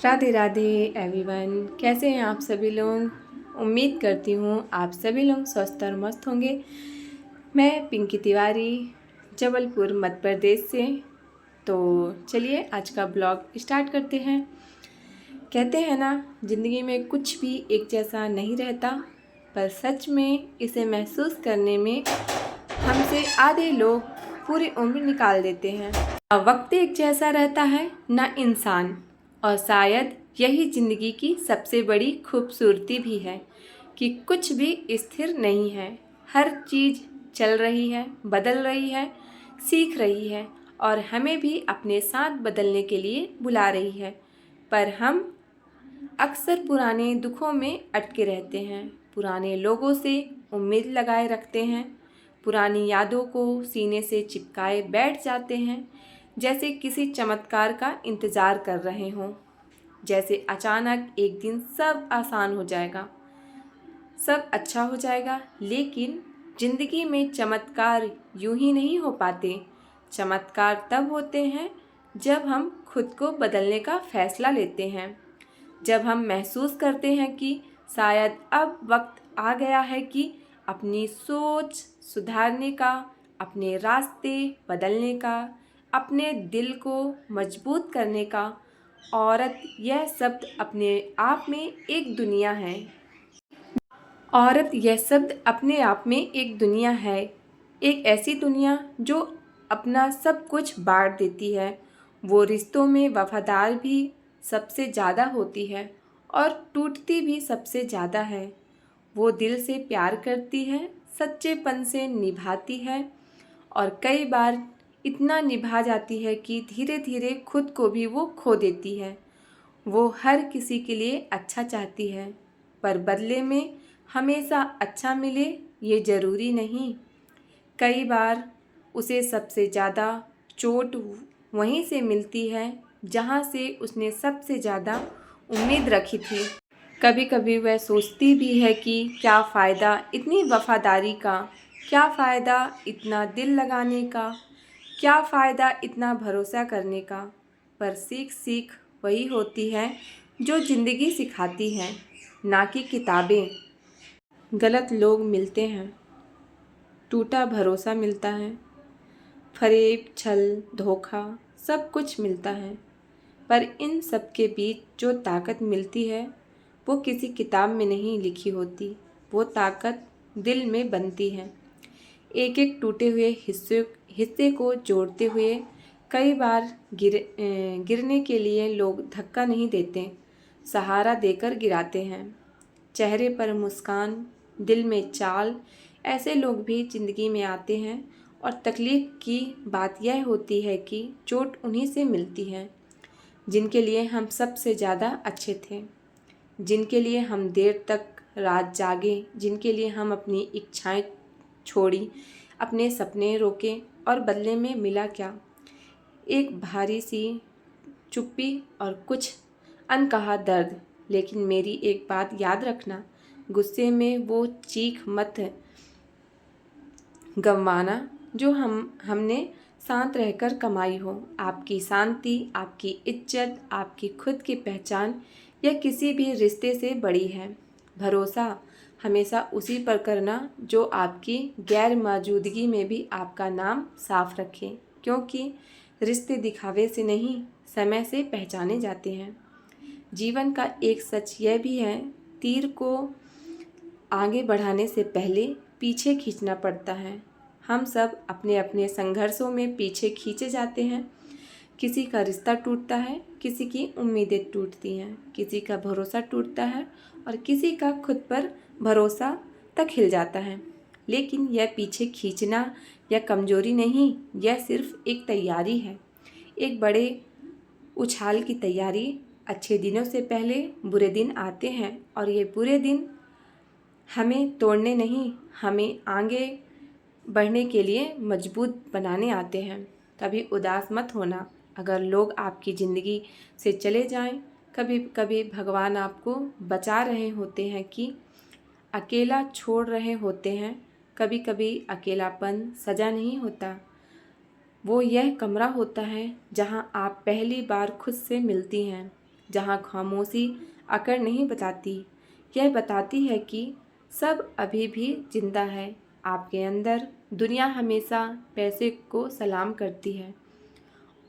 Radhe Radhe everyone, कैसे हैं आप सभी लोग। उम्मीद करती हूँ आप सभी लोग स्वस्थ और मस्त होंगे। मैं पिंकी तिवारी, जबलपुर मध्य प्रदेश से। तो चलिए आज का ब्लॉग स्टार्ट करते हैं। कहते हैं ना, ज़िंदगी में कुछ भी एक जैसा नहीं रहता, पर सच में इसे महसूस करने में हमसे आधे लोग पूरी उम्र निकाल देते हैं। ना वक्त एक जैसा रहता है, ना इंसान। और शायद यही ज़िंदगी की सबसे बड़ी खूबसूरती भी है कि कुछ भी स्थिर नहीं है। हर चीज़ चल रही है, बदल रही है, सीख रही है और हमें भी अपने साथ बदलने के लिए बुला रही है। पर हम अक्सर पुराने दुखों में अटके रहते हैं, पुराने लोगों से उम्मीद लगाए रखते हैं, पुरानी यादों को सीने से चिपकाए बैठ जाते हैं, जैसे किसी चमत्कार का इंतज़ार कर रहे हों। जैसे अचानक एक दिन सब आसान हो जाएगा, सब अच्छा हो जाएगा। लेकिन ज़िंदगी में चमत्कार यूं ही नहीं हो पाते। चमत्कार तब होते हैं जब हम खुद को बदलने का फैसला लेते हैं, जब हम महसूस करते हैं कि शायद अब वक्त आ गया है कि अपनी सोच सुधारने का, अपने रास्ते बदलने का, अपने दिल को मजबूत करने का। औरत यह शब्द अपने आप में एक दुनिया है। औरत यह शब्द अपने आप में एक दुनिया है, एक ऐसी दुनिया जो अपना सब कुछ बांट देती है। वो रिश्तों में वफादार भी सबसे ज़्यादा होती है और टूटती भी सबसे ज़्यादा है। वो दिल से प्यार करती है, सच्चेपन से निभाती है और कई बार इतना निभा जाती है कि धीरे धीरे खुद को भी वो खो देती है। वो हर किसी के लिए अच्छा चाहती है, पर बदले में हमेशा अच्छा मिले ये ज़रूरी नहीं। कई बार उसे सबसे ज़्यादा चोट वहीं से मिलती है जहाँ से उसने सबसे ज़्यादा उम्मीद रखी थी। कभी कभी वह सोचती भी है कि क्या फ़ायदा इतनी वफादारी का, क्या फ़ायदा इतना दिल लगाने का, क्या फ़ायदा इतना भरोसा करने का। पर सीख सीख वही होती है जो ज़िंदगी सिखाती है, ना कि किताबें। गलत लोग मिलते हैं, टूटा भरोसा मिलता है, फरेब छल धोखा सब कुछ मिलता है। पर इन सब के बीच जो ताकत मिलती है वो किसी किताब में नहीं लिखी होती। वो ताकत दिल में बनती है। एक एक टूटे हुए हिस्से को जोड़ते हुए कई बार गिरने के लिए लोग धक्का नहीं देते, सहारा देकर गिराते हैं। चेहरे पर मुस्कान, दिल में चाल, ऐसे लोग भी ज़िंदगी में आते हैं। और तकलीफ़ की बात यह होती है कि चोट उन्हीं से मिलती है जिनके लिए हम सबसे ज़्यादा अच्छे थे, जिनके लिए हम देर तक रात जागे, जिनके लिए हम अपनी इच्छाएं छोड़ी, अपने सपने रोके। और बदले में मिला क्या? एक भारी सी चुप्पी और कुछ अनकहा दर्द। लेकिन मेरी एक बात याद रखना, गुस्से में वो चीख मत गंवाना जो हमने शांत रहकर कमाई हो। आपकी शांति, आपकी इज्जत, आपकी खुद की पहचान यह किसी भी रिश्ते से बड़ी है। भरोसा हमेशा उसी पर करना जो आपकी गैर मौजूदगी में भी आपका नाम साफ रखे, क्योंकि रिश्ते दिखावे से नहीं, समय से पहचाने जाते हैं। जीवन का एक सच यह भी है, तीर को आगे बढ़ाने से पहले पीछे खींचना पड़ता है। हम सब अपने अपने संघर्षों में पीछे खींचे जाते हैं। किसी का रिश्ता टूटता है, किसी की उम्मीदें टूटती हैं, किसी का भरोसा टूटता है और किसी का खुद पर भरोसा तक हिल जाता है। लेकिन यह पीछे खींचना या कमजोरी नहीं, यह सिर्फ एक तैयारी है, एक बड़े उछाल की तैयारी। अच्छे दिनों से पहले बुरे दिन आते हैं और ये बुरे दिन हमें तोड़ने नहीं, हमें आगे बढ़ने के लिए मजबूत बनाने आते हैं। कभी उदास मत होना अगर लोग आपकी ज़िंदगी से चले जाएं। कभी कभी भगवान आपको बचा रहे होते हैं कि अकेला छोड़ रहे होते हैं। कभी कभी अकेलापन सज़ा नहीं होता, वो यह कमरा होता है जहां आप पहली बार खुद से मिलती हैं, जहाँ खामोशी अकड़ नहीं बताती, यह बताती है कि सब अभी भी जिंदा है आपके अंदर। दुनिया हमेशा पैसे को सलाम करती है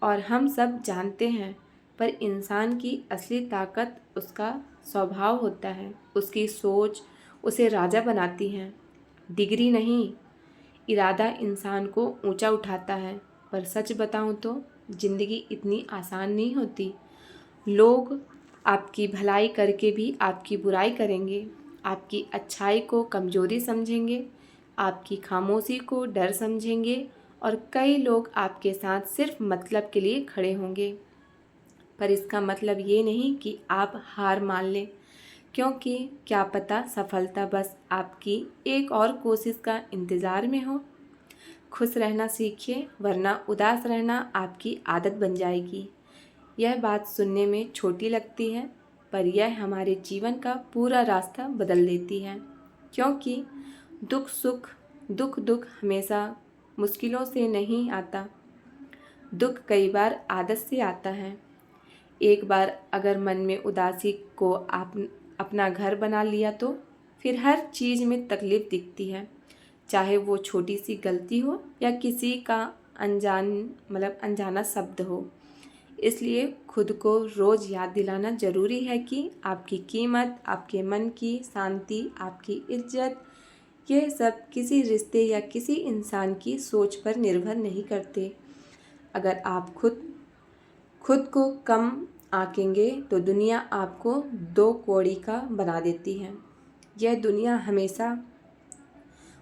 और हम सब जानते हैं, पर इंसान की असली ताकत उसका स्वभाव होता है, उसकी सोच उसे राजा बनाती है। डिग्री नहीं, इरादा इंसान को ऊंचा उठाता है। पर सच बताऊं तो ज़िंदगी इतनी आसान नहीं होती। लोग आपकी भलाई करके भी आपकी बुराई करेंगे, आपकी अच्छाई को कमज़ोरी समझेंगे, आपकी खामोशी को डर समझेंगे और कई लोग आपके साथ सिर्फ मतलब के लिए खड़े होंगे। पर इसका मतलब ये नहीं कि आप हार मान लें, क्योंकि क्या पता सफलता बस आपकी एक और कोशिश का इंतज़ार में हो। खुश रहना सीखिए, वरना उदास रहना आपकी आदत बन जाएगी। यह बात सुनने में छोटी लगती है, पर यह हमारे जीवन का पूरा रास्ता बदल देती है। क्योंकि दुख सुख दुख हमेशा मुश्किलों से नहीं आता। दुख कई बार आदत से आता है। एक बार अगर मन में उदासी को आप अपना घर बना लिया तो फिर हर चीज़ में तकलीफ़ दिखती है, चाहे वो छोटी सी गलती हो या किसी का अनजाना शब्द हो। इसलिए खुद को रोज़ याद दिलाना ज़रूरी है कि आपकी कीमत, आपके मन की शांति, आपकी इज्जत, ये सब किसी रिश्ते या किसी इंसान की सोच पर निर्भर नहीं करते। अगर आप खुद को कम आंकेंगे तो दुनिया आपको दो कौड़ी का बना देती है। यह दुनिया हमेशा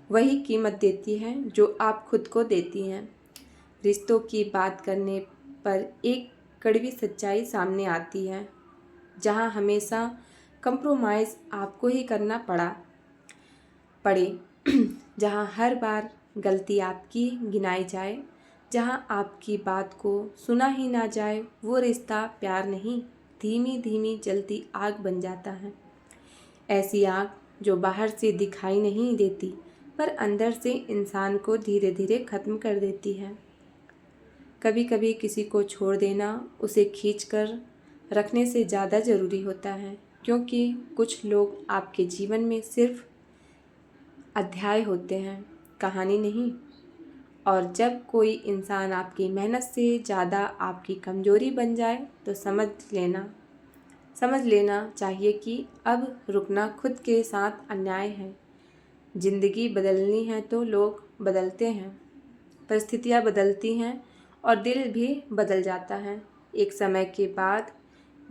वही कीमत देती है जो आप खुद को देती हैं। रिश्तों की बात करने पर एक कड़वी सच्चाई सामने आती है, जहां हमेशा कंप्रोमाइज़ आपको ही करना पड़े जहां हर बार गलती आपकी गिनाई जाए, जहां आपकी बात को सुना ही ना जाए, वो रिश्ता प्यार नहीं, धीमी धीमी जलती आग बन जाता है। ऐसी आग जो बाहर से दिखाई नहीं देती, पर अंदर से इंसान को धीरे धीरे ख़त्म कर देती है। कभी कभी किसी को छोड़ देना उसे खींचकर रखने से ज़्यादा ज़रूरी होता है, क्योंकि कुछ लोग आपके जीवन में सिर्फ अध्याय होते हैं, कहानी नहीं। और जब कोई इंसान आपकी मेहनत से ज़्यादा आपकी कमज़ोरी बन जाए तो समझ लेना चाहिए कि अब रुकना खुद के साथ अन्याय है। ज़िंदगी बदलनी है तो लोग बदलते हैं, परिस्थितियाँ बदलती हैं और दिल भी बदल जाता है। एक समय के बाद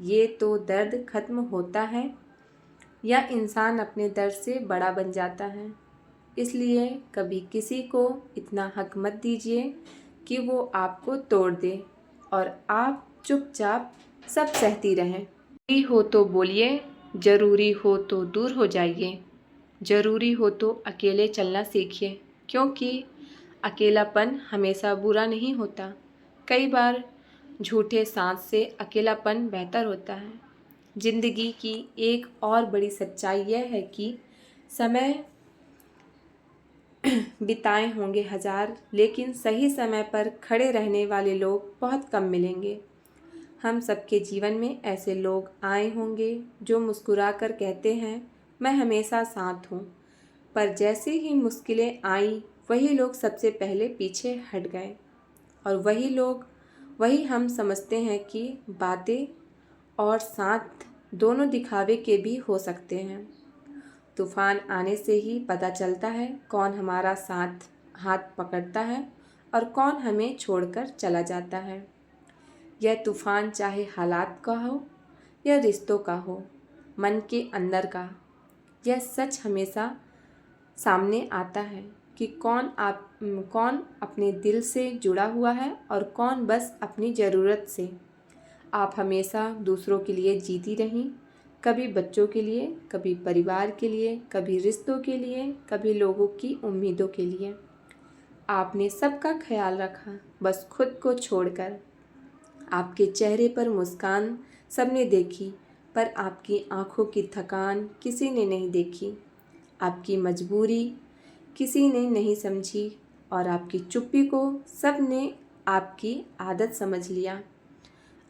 ये तो दर्द ख़त्म होता है या इंसान अपने दर्द से बड़ा बन जाता है। इसलिए कभी किसी को इतना हक मत दीजिए कि वो आपको तोड़ दे और आप चुपचाप सब सहती रहें। ज़रूरी हो तो बोलिए, ज़रूरी हो तो दूर हो जाइए, ज़रूरी हो तो अकेले चलना सीखिए, क्योंकि अकेलापन हमेशा बुरा नहीं होता। कई बार झूठे सांस से अकेलापन बेहतर होता है। ज़िंदगी की एक और बड़ी सच्चाई यह है कि समय बिताए होंगे हज़ार, लेकिन सही समय पर खड़े रहने वाले लोग बहुत कम मिलेंगे। हम सबके जीवन में ऐसे लोग आए होंगे जो मुस्कुराकर कहते हैं, मैं हमेशा साथ हूँ, पर जैसे ही मुश्किलें आई वही लोग सबसे पहले पीछे हट गए। और वही हम समझते हैं कि बातें और साथ दोनों दिखावे के भी हो सकते हैं। तूफान आने से ही पता चलता है कौन हमारा हाथ पकड़ता है और कौन हमें छोड़कर चला जाता है। यह तूफान चाहे हालात का हो या रिश्तों का हो, मन के अंदर का, यह सच हमेशा सामने आता है कि कौन अपने दिल से जुड़ा हुआ है और कौन बस अपनी ज़रूरत से। आप हमेशा दूसरों के लिए जीती रहीं, कभी बच्चों के लिए, कभी परिवार के लिए, कभी रिश्तों के लिए, कभी लोगों की उम्मीदों के लिए। आपने सबका ख्याल रखा, बस खुद को छोड़कर। आपके चेहरे पर मुस्कान सबने देखी, पर आपकी आंखों की थकान किसी ने नहीं देखी। आपकी मजबूरी किसी ने नहीं समझी और आपकी चुप्पी को सबने आपकी आदत समझ लिया।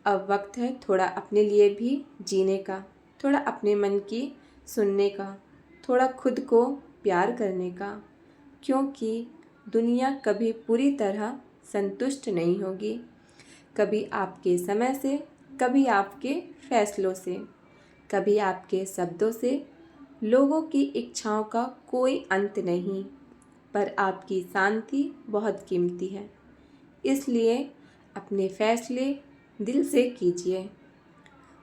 अब वक्त है थोड़ा अपने लिए भी जीने का, थोड़ा अपने मन की सुनने का, थोड़ा खुद को प्यार करने का, क्योंकि दुनिया कभी पूरी तरह संतुष्ट नहीं होगी। कभी आपके समय से, कभी आपके फैसलों से, कभी आपके शब्दों से। लोगों की इच्छाओं का कोई अंत नहीं, पर आपकी शांति बहुत कीमती है। इसलिए अपने फैसले दिल से कीजिए,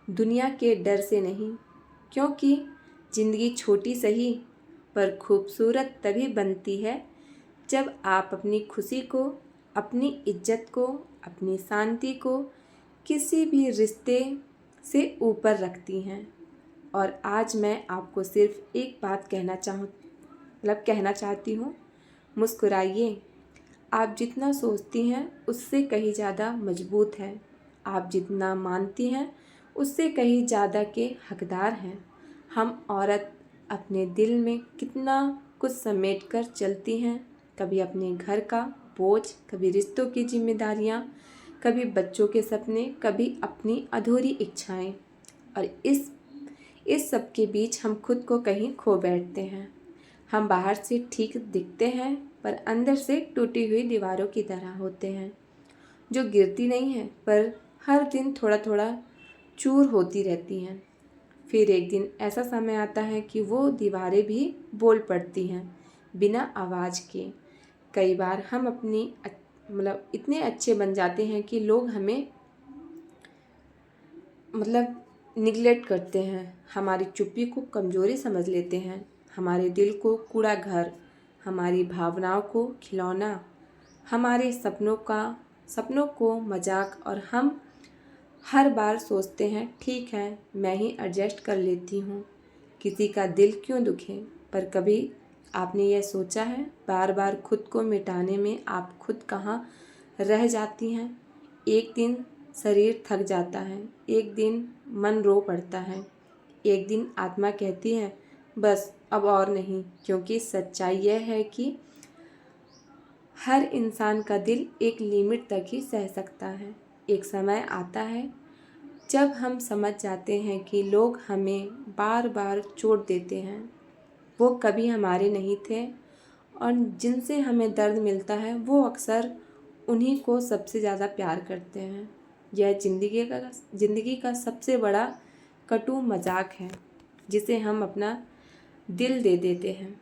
दुनिया के डर से नहीं, क्योंकि ज़िंदगी छोटी सही पर खूबसूरत तभी बनती है जब आप अपनी खुशी को, अपनी इज्जत को, अपनी शांति को किसी भी रिश्ते से ऊपर रखती हैं। और आज मैं आपको सिर्फ एक बात कहना चाहती हूँ, मुस्कुराइए। आप जितना सोचती हैं उससे कहीं ज़्यादा मजबूत हैं। आप जितना मानती हैं उससे कहीं ज़्यादा के हकदार हैं। हम औरत अपने दिल में कितना कुछ समेट कर चलती हैं, कभी अपने घर का बोझ, कभी रिश्तों की जिम्मेदारियाँ, कभी बच्चों के सपने, कभी अपनी अधूरी इच्छाएं। और इस सब के बीच हम खुद को कहीं खो बैठते हैं। हम बाहर से ठीक दिखते हैं पर अंदर से टूटी हुई दीवारों की तरह होते हैं, जो गिरती नहीं हैं पर हर दिन थोड़ा थोड़ा चूर होती रहती हैं। फिर एक दिन ऐसा समय आता है कि वो दीवारें भी बोल पड़ती हैं बिना आवाज़ के। कई बार हम इतने अच्छे बन जाते हैं कि लोग हमें निगलेक्ट करते हैं, हमारी चुप्पी को कमज़ोरी समझ लेते हैं, हमारे दिल को कूड़ा घर, हमारी भावनाओं को खिलौना, हमारे सपनों को मजाक। और हम हर बार सोचते हैं ठीक है मैं ही एडजस्ट कर लेती हूँ, किसी का दिल क्यों दुखे। पर कभी आपने यह सोचा है, बार बार खुद को मिटाने में आप खुद कहाँ रह जाती हैं। एक दिन शरीर थक जाता है, एक दिन मन रो पड़ता है, एक दिन आत्मा कहती है बस अब और नहीं। क्योंकि सच्चाई यह है कि हर इंसान का दिल एक लिमिट तक ही सह सकता है। एक समय आता है जब हम समझ जाते हैं कि लोग हमें बार बार चोट देते हैं, वो कभी हमारे नहीं थे, और जिनसे हमें दर्द मिलता है वो अक्सर उन्हीं को सबसे ज़्यादा प्यार करते हैं। यह ज़िंदगी का सबसे बड़ा कटु मजाक है जिसे हम अपना दिल दे देते हैं।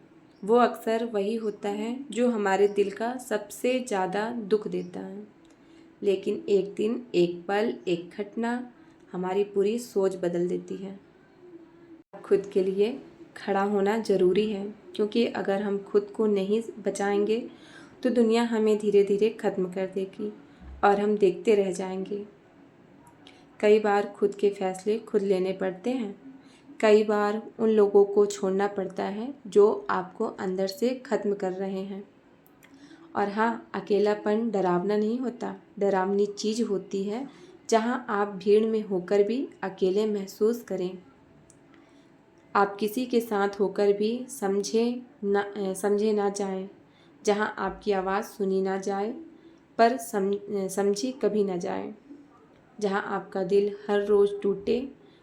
वो अक्सर वही होता है जो हमारे दिल का सबसे ज़्यादा दुख देता है। लेकिन एक दिन, एक पल, एक घटना हमारी पूरी सोच बदल देती है। खुद के लिए खड़ा होना ज़रूरी है, क्योंकि अगर हम खुद को नहीं बचाएंगे तो दुनिया हमें धीरे धीरे ख़त्म कर देगी और हम देखते रह जाएंगे। कई बार खुद के फैसले खुद लेने पड़ते हैं, कई बार उन लोगों को छोड़ना पड़ता है जो आपको अंदर से ख़त्म कर रहे हैं। और हाँ, अकेलापन डरावना नहीं होता, डरावनी चीज़ होती है जहाँ आप भीड़ में होकर भी अकेले महसूस करें। आप किसी के साथ होकर भी समझे ना जाएं, जहाँ आपकी आवाज़ सुनी ना जाए पर समझी कभी ना जाए, जहाँ आपका दिल हर रोज़ टूटे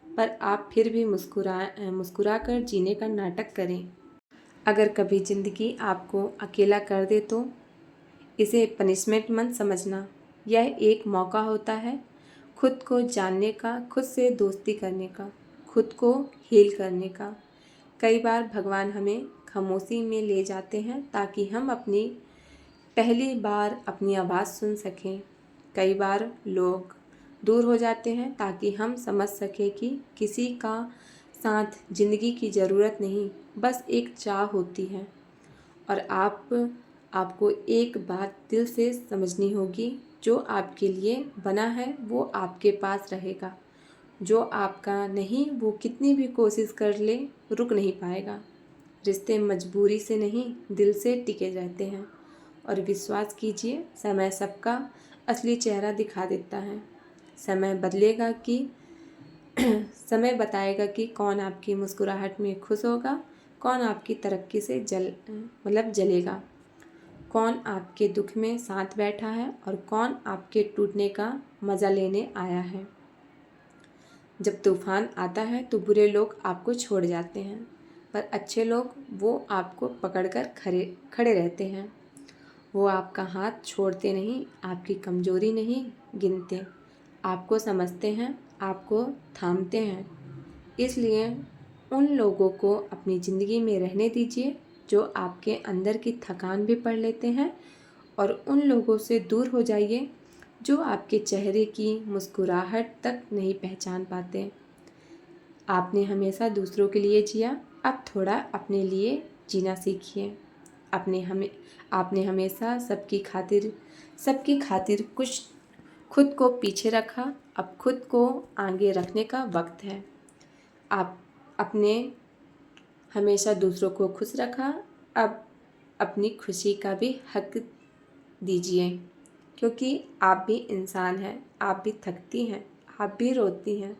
पर आप फिर भी मुस्कुरा कर जीने का नाटक करें। अगर कभी ज़िंदगी आपको अकेला कर दे तो इसे पनिशमेंट मत समझना, यह एक मौका होता है खुद को जानने का, खुद से दोस्ती करने का, खुद को हील करने का। कई बार भगवान हमें खामोशी में ले जाते हैं ताकि हम पहली बार अपनी आवाज़ सुन सकें। कई बार लोग दूर हो जाते हैं ताकि हम समझ सकें कि किसी का साथ ज़िंदगी की ज़रूरत नहीं, बस एक चाह होती है। और आपको एक बात दिल से समझनी होगी, जो आपके लिए बना है वो आपके पास रहेगा, जो आपका नहीं वो कितनी भी कोशिश कर ले रुक नहीं पाएगा। रिश्ते मजबूरी से नहीं दिल से टिके रहते हैं। और विश्वास कीजिए, समय सबका असली चेहरा दिखा देता है। समय बताएगा कि कौन आपकी मुस्कुराहट में खुश होगा, कौन आपकी तरक्की से जलेगा, कौन आपके दुख में साथ बैठा है और कौन आपके टूटने का मज़ा लेने आया है। जब तूफ़ान आता है तो बुरे लोग आपको छोड़ जाते हैं, पर अच्छे लोग वो आपको पकड़कर खड़े रहते हैं। वो आपका हाथ छोड़ते नहीं, आपकी कमज़ोरी नहीं गिनते, आपको समझते हैं, आपको थामते हैं। इसलिए उन लोगों को अपनी ज़िंदगी में रहने दीजिए जो आपके अंदर की थकान भी पढ़ लेते हैं, और उन लोगों से दूर हो जाइए जो आपके चेहरे की मुस्कुराहट तक नहीं पहचान पाते। आपने हमेशा दूसरों के लिए जिया, अब थोड़ा अपने लिए जीना सीखिए। आपने हमेशा सबकी खातिर कुछ खुद को पीछे रखा, अब खुद को आगे रखने का वक्त है। आप अपने हमेशा दूसरों को खुश रखा, अब अपनी खुशी का भी हक दीजिए, क्योंकि आप भी इंसान हैं, आप भी थकती हैं, आप भी रोती हैं,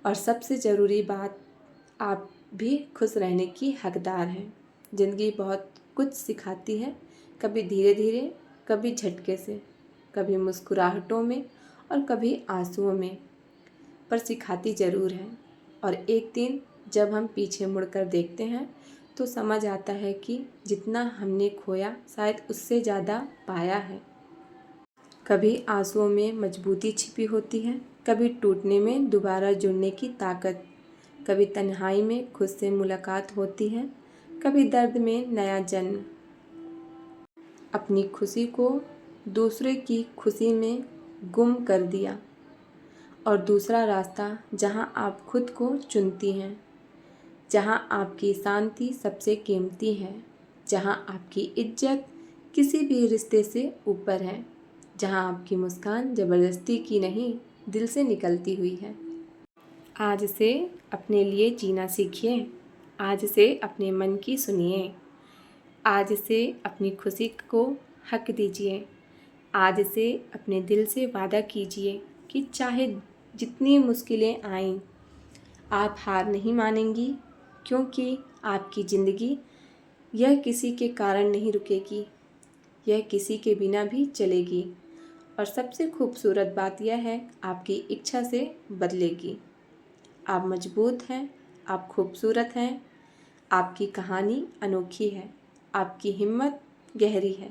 और सबसे ज़रूरी बात, आप भी खुश रहने की हकदार हैं। ज़िंदगी बहुत कुछ सिखाती है, कभी धीरे धीरे, कभी झटके से, कभी मुस्कुराहटों में और कभी आंसुओं में, पर सिखाती ज़रूर है। और एक दिन जब हम पीछे मुड़कर देखते हैं तो समझ आता है कि जितना हमने खोया शायद उससे ज़्यादा पाया है। कभी आंसुओं में मजबूती छिपी होती है, कभी टूटने में दोबारा जुड़ने की ताकत, कभी तन्हाई में खुद से मुलाकात होती है, कभी दर्द में नया जन्म। अपनी खुशी को दूसरे की खुशी में गुम कर दिया, और दूसरा रास्ता जहां आप खुद को चुनती हैं, जहां आपकी शांति सबसे कीमती है, जहां आपकी इज्जत किसी भी रिश्ते से ऊपर है, जहां आपकी मुस्कान ज़बरदस्ती की नहीं, दिल से निकलती हुई है। आज से अपने लिए जीना सीखिए, आज से अपने मन की सुनिए, आज से अपनी खुशी को हक दीजिए, आज से अपने दिल से वादा कीजिए कि चाहे जितनी मुश्किलें आएं, आप हार नहीं मानेंगी, क्योंकि आपकी ज़िंदगी यह किसी के कारण नहीं रुकेगी, यह किसी के बिना भी चलेगी। और सबसे खूबसूरत बात यह है, आपकी इच्छा से बदलेगी। आप मजबूत हैं, आप खूबसूरत हैं, आपकी कहानी अनोखी है, आपकी हिम्मत गहरी है,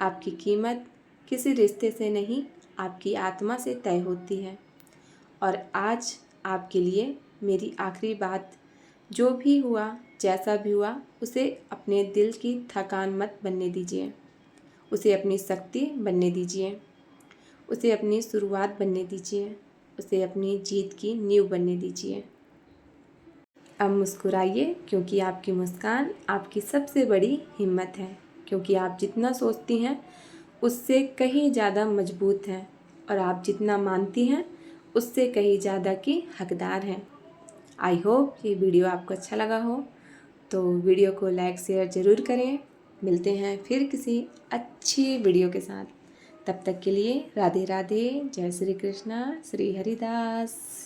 आपकी कीमत किसी रिश्ते से नहीं, आपकी आत्मा से तय होती है। और आज आपके लिए मेरी आखिरी बात, जो भी हुआ, जैसा भी हुआ, उसे अपने दिल की थकान मत बनने दीजिए, उसे अपनी शक्ति बनने दीजिए, उसे अपनी शुरुआत बनने दीजिए, उसे अपनी जीत की नींव बनने दीजिए। अब मुस्कुराइए, क्योंकि आपकी मुस्कान आपकी सबसे बड़ी हिम्मत है, क्योंकि आप जितना सोचती हैं उससे कहीं ज़्यादा मजबूत हैं, और आप जितना मानती हैं उससे कहीं ज़्यादा की हकदार हैं। आई होप ये वीडियो आपको अच्छा लगा हो, तो वीडियो को लाइक शेयर ज़रूर करें। मिलते हैं फिर किसी अच्छी वीडियो के साथ। तब तक के लिए राधे राधे, जय श्री कृष्णा, श्री हरिदास।